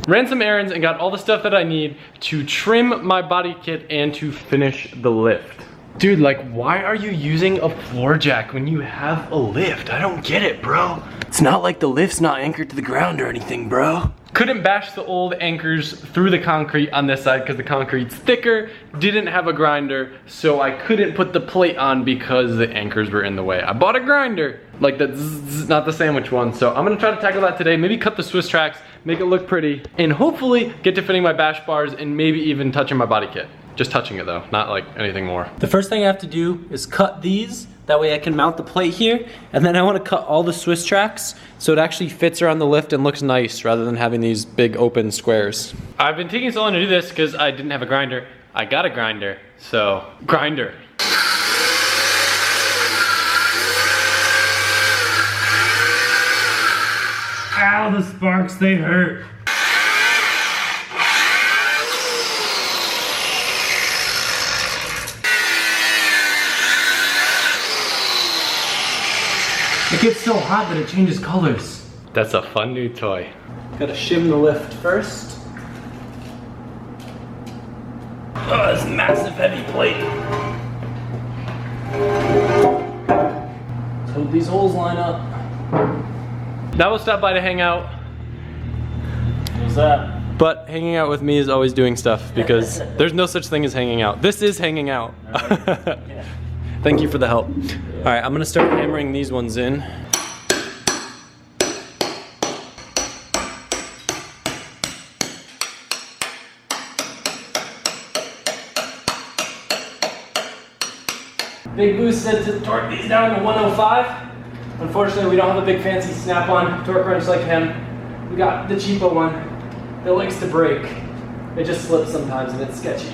Ran some errands and got all the stuff that I need to trim my body kit and to finish the lift. Dude, like, why are you using a floor jack when you have a lift? I don't get it, bro. It's not like the lift's not anchored to the ground or anything, bro. Couldn't bash the old anchors through the concrete on this side because the concrete's thicker, didn't have a grinder, so I couldn't put the plate on because the anchors were in the way. I bought a grinder, like the zzz, not the sandwich one, so I'm gonna try to tackle that today, maybe cut the Swiss tracks, make it look pretty, and hopefully get to fitting my bash bars and maybe even touching my body kit. Just touching it though, not like anything more. The first thing I have to do is cut these. That way I can mount the plate here. And then I want to cut all the Swiss tracks so it actually fits around the lift and looks nice rather than having these big open squares. I've been taking so long to do this because I didn't have a grinder. I got a grinder, so grinder. Ow, the sparks, they hurt. It gets so hot that it changes colors. That's a fun new toy. Gotta shim the lift first. Oh, this massive heavy plate. Let's hope these holes line up. Now we'll stop by to hang out. What's that? But hanging out with me is always doing stuff because there's no such thing as hanging out. This is hanging out. Yeah. Thank you for the help. All right, I'm gonna start hammering these ones in. Big Boost said to torque these down to 105. Unfortunately, we don't have a big fancy snap-on torque wrench like him. We got the cheapo one that likes to break. It just slips sometimes and it's sketchy.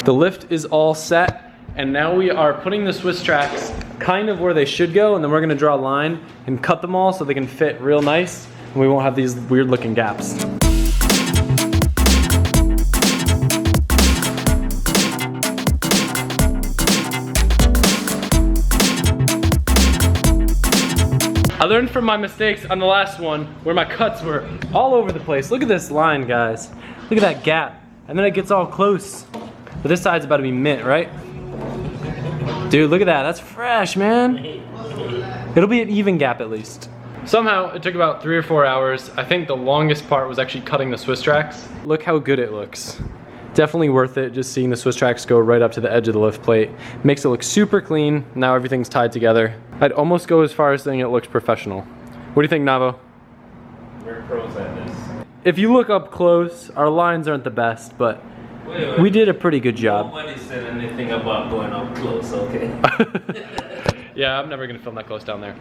The lift is all set, and now we are putting the Swiss tracks kind of where they should go, and then we're gonna draw a line and cut them all so they can fit real nice, and we won't have these weird looking gaps. I learned from my mistakes on the last one where my cuts were all over the place. Look at this line, guys. Look at that gap. And then it gets all close. But this side's about to be mint, right? Dude, look at that. That's fresh, man. It'll be an even gap at least. Somehow, it took about 3 or 4 hours. I think the longest part was actually cutting the Swiss tracks. Look how good it looks. Definitely worth it, just seeing the Swiss tracks go right up to the edge of the lift plate. Makes it look super clean. Now everything's tied together. I'd almost go as far as saying it looks professional. What do you think, Navo? We're pros at this. If you look up close, our lines aren't the best, but Wait. we did a pretty good job. Nobody said anything about going up close, okay? Yeah, I'm never gonna film that close down there.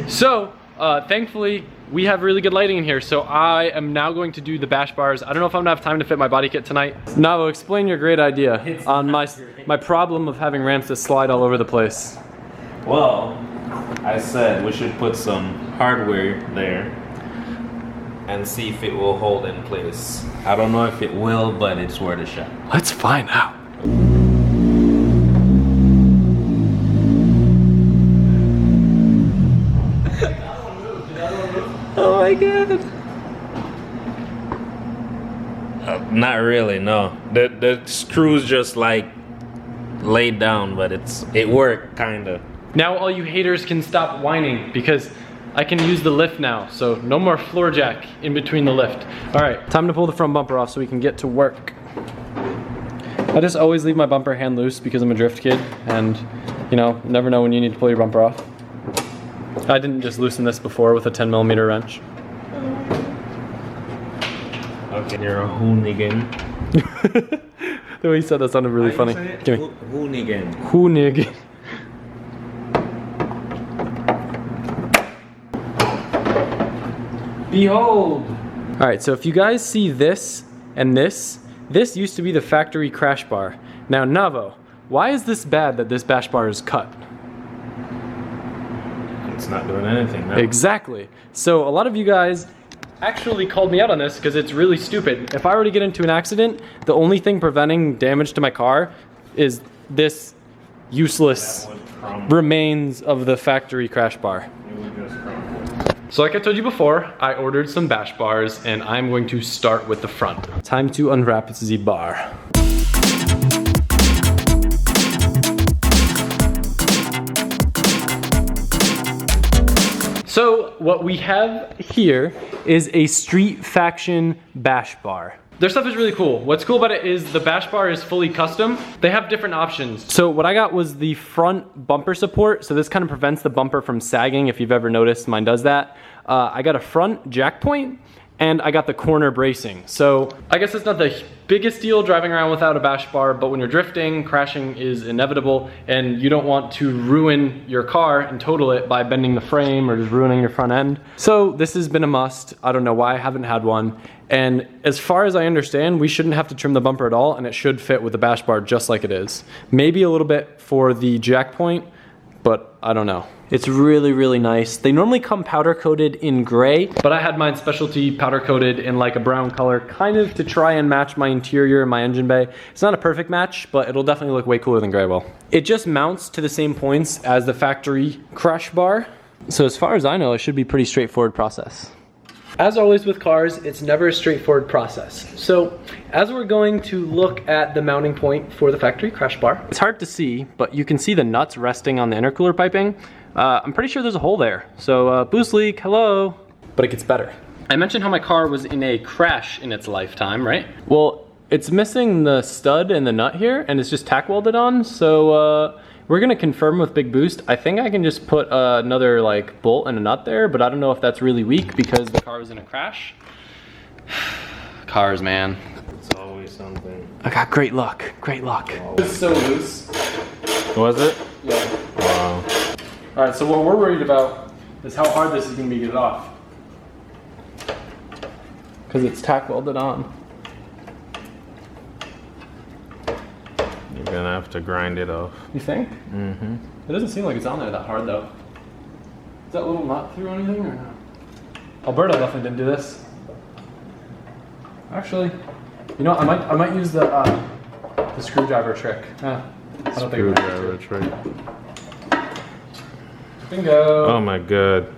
So, thankfully, we have really good lighting in here, so I am now going to do the bash bars. I don't know if I'm gonna have time to fit my body kit tonight. Navo, explain your great idea on my problem of having ramps that slide all over the place. Well, I said we should put some hardware there and see if it will hold in place. I don't know if it will, but it's worth a shot. Let's find out. Oh my god. Not really, no. The screws just like laid down, but it worked kinda. Now all you haters can stop whining because I can use the lift now, so no more floor jack in between the lift. All right, time to pull the front bumper off so we can get to work. I just always leave my bumper hand loose because I'm a drift kid and, you know, never know when you need to pull your bumper off. I didn't just loosen this before with a 10mm wrench. Okay, you're a hoonigan. The way you said that sounded really funny. Give me. Hoonigan. Hoonigan. Behold. All right, so if you guys see this and this used to be the factory crash bar. Now, Navo, why is this bad that this bash bar is cut? It's not doing anything now. Exactly. So a lot of you guys actually called me out on this because it's really stupid. If I were to get into an accident, the only thing preventing damage to my car is this useless remains of the factory crash bar. It would just crumble. So like I told you before, I ordered some bash bars and I'm going to start with the front. Time to unwrap the bar. So what we have here is a Street Faction bash bar. Their stuff is really cool. What's cool about it is the bash bar is fully custom. They have different options. So what I got was the front bumper support. So this kind of prevents the bumper from sagging. If you've ever noticed, mine does that. I got a front jack point and I got the corner bracing. So I guess it's not the biggest deal driving around without a bash bar, but when you're drifting, crashing is inevitable and you don't want to ruin your car and total it by bending the frame or just ruining your front end. So this has been a must. I don't know why I haven't had one. And as far as I understand, we shouldn't have to trim the bumper at all and it should fit with the bash bar just like it is. Maybe a little bit for the jack point, but I don't know. It's really, really nice. They normally come powder coated in gray, but I had mine specialty powder coated in like a brown color, kind of to try and match my interior and my engine bay. It's not a perfect match, but it'll definitely look way cooler than gray will. It just mounts to the same points as the factory crush bar. So as far as I know, it should be a pretty straightforward process. As always with cars, it's never a straightforward process. So as we're going to look at the mounting point for the factory crash bar, it's hard to see, but you can see the nuts resting on the intercooler piping. I'm pretty sure there's a hole there. So boost leak, hello. But it gets better. I mentioned how my car was in a crash in its lifetime, right? Well, it's missing the stud and the nut here and it's just tack welded on. So we're gonna confirm with Big Boost. I think I can just put another like bolt and a nut there, but I don't know if that's really weak because the car was in a crash. Cars, man. It's always something. I got great luck, great luck. It's so loose. Was it? Yeah. Wow. All right, so what we're worried about is how hard this is gonna be to get it off. Because it's tack welded on. You're gonna have to grind it off. You think? Mm-hmm. It doesn't seem like it's on there that hard though. Is that little nut through anything or no? Alberto definitely didn't do this. Actually, you know what, I might use the screwdriver trick. I don't Screwdriver trick. Bingo. Oh my god.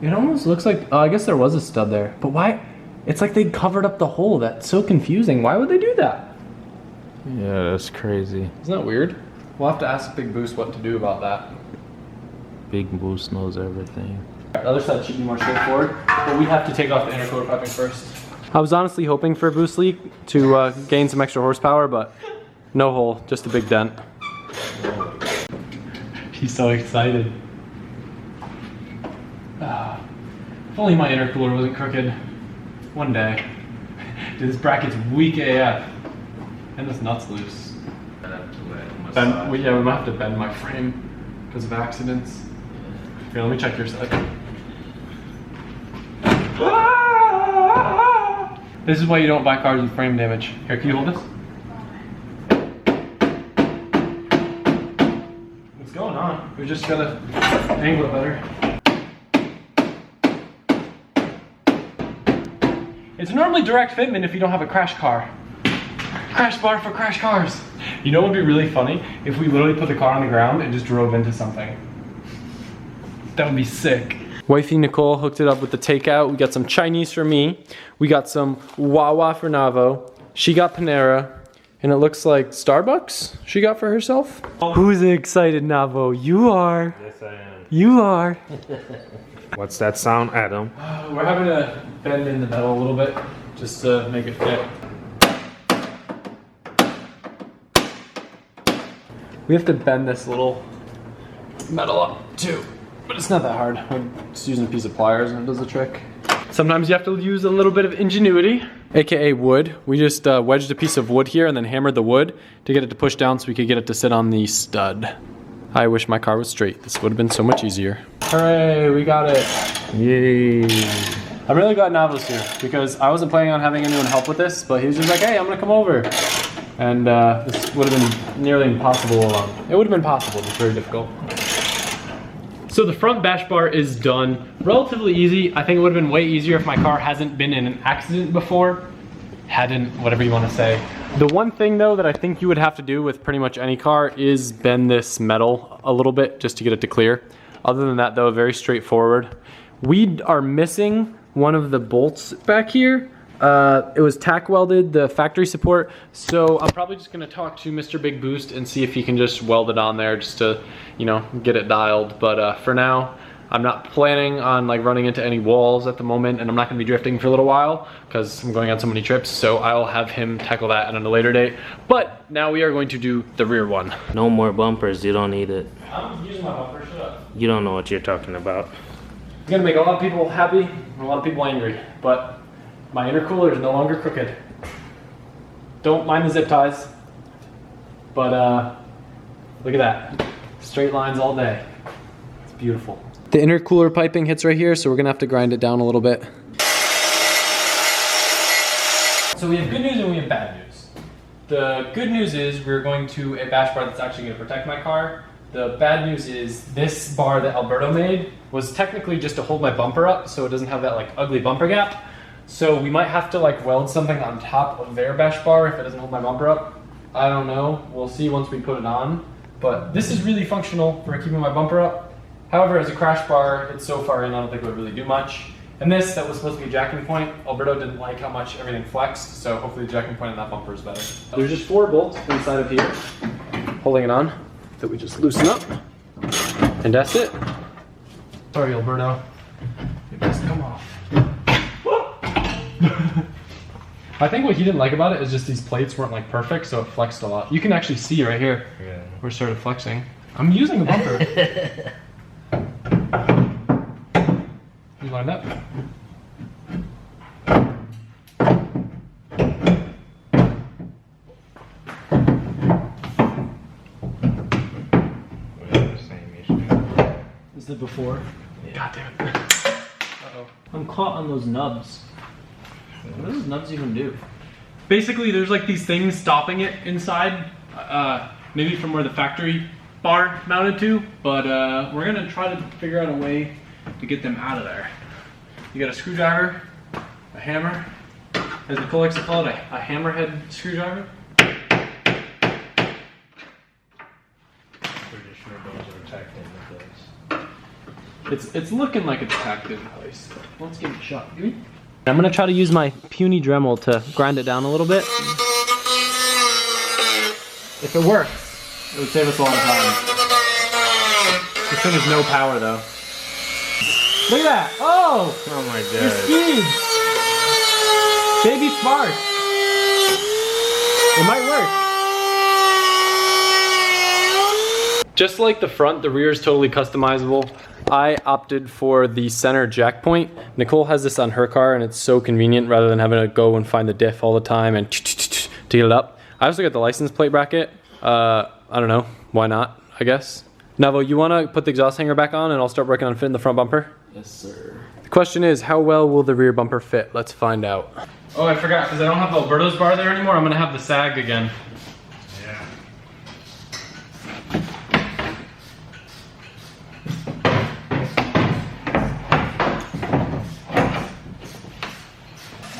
It almost looks like, I guess there was a stud there, but why? It's like they covered up the hole. That's so confusing. Why would they do that? Yeah, that's crazy. Isn't that weird? We'll have to ask Big Boost what to do about that. Big Boost knows everything. The other side should be more straightforward, but we have to take off the intercooler piping first. I was honestly hoping for a boost leak to gain some extra horsepower, but no hole, just a big dent. He's so excited. If only my intercooler wasn't crooked. One day. Dude, this bracket's weak AF. And this nut's loose. And we might have to bend my frame because of accidents. Here, let me check your side. This is why you don't buy cars with frame damage. Here, can you hold this? What's going on? We just gotta angle it better. It's normally direct fitment if you don't have a crash car. Crash bar for crash cars. You know what would be really funny? If we literally put the car on the ground and just drove into something. That would be sick. Wifey Nicole hooked it up with the takeout. We got some Chinese for me. We got some Wawa for Navo. She got Panera. And it looks like Starbucks she got for herself. Who's excited, Navo? You are. Yes, I am. You are. What's that sound, Adam? We're having to bend in the metal a little bit just to make it fit. We have to bend this little metal up too, but it's not that hard. I'm just using a piece of pliers and it does the trick. Sometimes you have to use a little bit of ingenuity, aka wood. We just wedged a piece of wood here and then hammered the wood to get it to push down so we could get it to sit on the stud. I wish my car was straight. This would have been so much easier. Hooray, we got it. Yay. I'm really glad Navo's here because I wasn't planning on having anyone help with this, but he was just like, hey, I'm gonna come over. And this would have been nearly impossible alone. It would have been possible, but very difficult. So the front bash bar is done. Relatively easy. I think it would have been way easier if my car hasn't been in an accident before. Hadn't, whatever you want to say. The one thing though that I think you would have to do with pretty much any car is bend this metal a little bit just to get it to clear. Other than that though, very straightforward. We are missing one of the bolts back here. It was tack welded, the factory support. So I'm probably just gonna talk to Mr. Big Boost and see if he can just weld it on there just to, you know, get it dialed. But for now, I'm not planning on like running into any walls at the moment, and I'm not gonna be drifting for a little while because I'm going on so many trips. So I'll have him tackle that at a later date. But now we are going to do the rear one. No more bumpers, you don't need it. I'm using my bumper, shut up. You don't know what you're talking about. It's gonna make a lot of people happy and a lot of people angry, but my intercooler is no longer crooked. Don't mind the zip ties, but look at that. Straight lines all day. It's beautiful. The intercooler piping hits right here, so we're gonna have to grind it down a little bit. So we have good news and we have bad news. The good news is we're going to a bash bar that's actually gonna protect my car. The bad news is this bar that Alberto made was technically just to hold my bumper up so it doesn't have that like ugly bumper gap. So we might have to like weld something on top of their bash bar if it doesn't hold my bumper up. I don't know, we'll see once we put it on. But this is really functional for keeping my bumper up. However, as a crash bar, it's so far in, I don't think it would really do much. And this, that was supposed to be a jacking point, Alberto didn't like how much everything flexed, so hopefully the jacking point on that bumper is better. There's just 4 bolts inside of here, holding it on, that we just loosen up, and that's it. Sorry, Alberto, it must come off. I think what he didn't like about it is just these plates weren't like perfect, so it flexed a lot. You can actually see right here, yeah. We're sort of flexing. I'm using the bumper. You lined up? Is it before? Yeah. God damn it. Uh-oh. I'm caught on those nubs. What do those nubs even do? Basically, there's like these things stopping it inside, maybe from where the factory bar mounted to, but we're gonna try to figure out a way to get them out of there. You got a screwdriver, a hammer, as Nicole likes to call it, a hammerhead screwdriver. Pretty sure those are tacked into place. It's looking like it's packed in place. Let's give it a shot. I'm gonna try to use my puny Dremel to grind it down a little bit. If it works, it would save us a lot of time. This thing has no power though. Look at that! Oh! Oh my god. Your skis! Baby spark! It might work. Just like the front, the rear is totally customizable. I opted for the center jack point. Nicole has this on her car and it's so convenient rather than having to go and find the diff all the time and to get it up. I also got the license plate bracket. I don't know, why not, I guess. Navo, you wanna put the exhaust hanger back on and I'll start working on fitting the front bumper? Yes, sir. The question is, how well will the rear bumper fit? Let's find out. Oh, I forgot, because I don't have Alberto's bar there anymore. I'm gonna have the sag again. Yeah.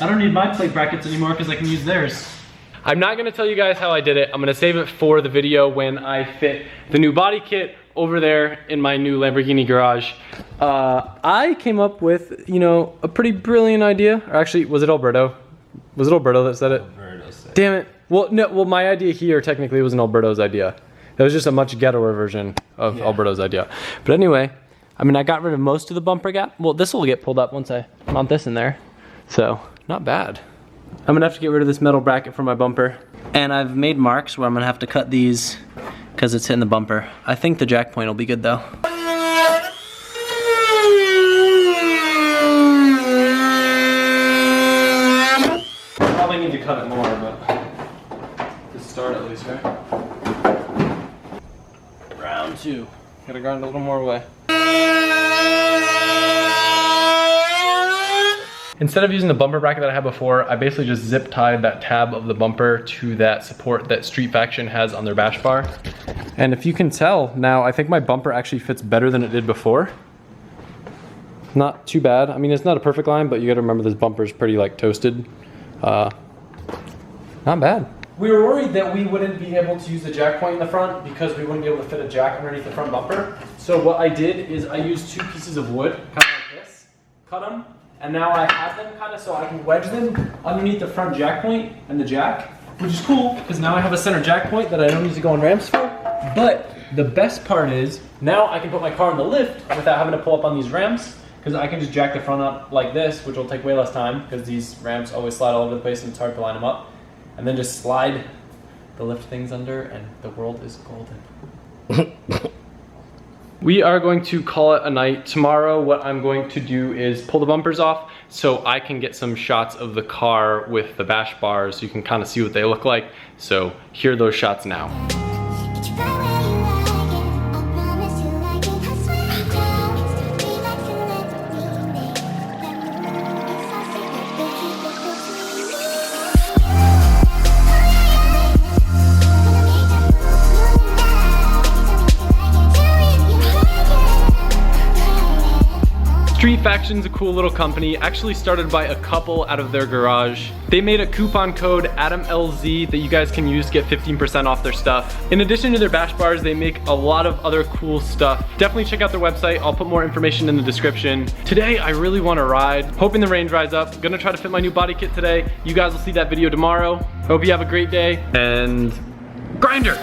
I don't need my plate brackets anymore because I can use theirs. I'm not gonna tell you guys how I did it. I'm gonna save it for the video when I fit the new body kit over there in my new Lamborghini garage. I came up with, you know, a pretty brilliant idea. Or actually, was it Alberto? Was it Alberto that said it? Alberto said it. Damn it. Well, no, well, my idea here technically wasn't Alberto's idea. That was just a much ghettoer version of Alberto's idea. But anyway, I mean, I got rid of most of the bumper gap. Well, this will get pulled up once I mount this in there. So, not bad. I'm gonna have to get rid of this metal bracket for my bumper. And I've made marks where I'm gonna have to cut these because it's hitting the bumper. I think the jack point will be good though. Probably need to cut it more, but to start at least, right? Round 2. Gotta grind a little more away. Instead of using the bumper bracket that I had before, I basically just zip tied that tab of the bumper to that support that Street Faction has on their bash bar. And if you can tell now, I think my bumper actually fits better than it did before. Not too bad. I mean, it's not a perfect line, but you gotta remember this bumper's pretty like toasted. Not bad. we were worried that we wouldn't be able to use the jack point in the front because we wouldn't be able to fit a jack underneath the front bumper. So what I did is I used 2 pieces of wood, kind of like this, cut them, and now I have them kind of so I can wedge them underneath the front jack point and the jack, which is cool because now I have a center jack point that I don't need to go on ramps for. But the best part is now I can put my car in the lift without having to pull up on these ramps because I can just jack the front up like this, which will take way less time because these ramps always slide all over the place and it's hard to line them up. And then just slide the lift things under and the world is golden. We are going to call it a night. Tomorrow what I'm going to do is pull the bumpers off so I can get some shots of the car with the bash bars so you can kind of see what they look like. So here are those shots now. Street Faction's a cool little company, actually started by a couple out of their garage. They made a coupon code AdamLZ that you guys can use to get 15% off their stuff. In addition to their bash bars, they make a lot of other cool stuff. Definitely check out their website. I'll put more information in the description. Today, I really want to ride. Hoping the rain dries up. Gonna try to fit my new body kit today. You guys will see that video tomorrow. Hope you have a great day and grinder.